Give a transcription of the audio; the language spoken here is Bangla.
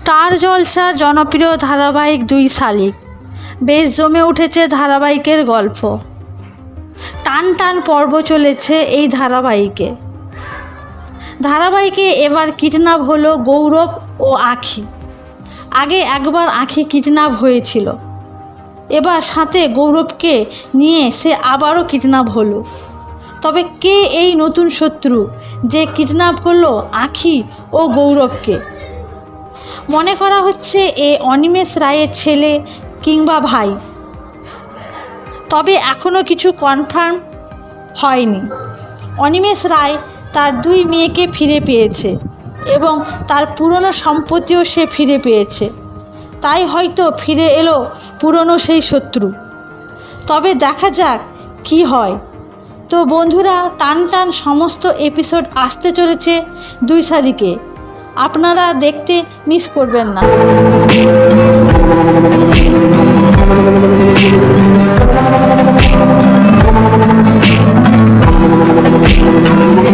স্টার জলসার জনপ্রিয় ধারাবাহিক দুই শালিক, বেশ জমে উঠেছে ধারাবাহিকের গল্প। টান টান পর্ব চলেছে এই ধারাবাহিকে এবার কিডন্যাপ হলো গৌরব ও আঁখি। আগে একবার আঁখি কিডন্যাপ হয়েছিল, এবার সাথে গৌরবকে নিয়ে সে আবারও কিডন্যাপ হলো। তবে কে এই নতুন শত্রু যে কিডন্যাপ করলো আঁখি ও গৌরবকে? মনে করা হচ্ছে এ অনিমেষ রায়ের ছেলে কিংবা ভাই, তবে এখনও কিছু কনফার্ম হয়নি। অনিমেষ রায় তার দুই মেয়েকে ফিরে পেয়েছে এবং তার পুরনো সম্পত্তিও সে ফিরে পেয়েছে, তাই হয়তো ফিরে এলো পুরনো সেই শত্রু। তবে দেখা যাক কি হয়। তো বন্ধুরা, টান টান সমস্ত এপিসোড আসতে চলেছে দুই শালিকে, আপনারা দেখতে মিস করবেন না।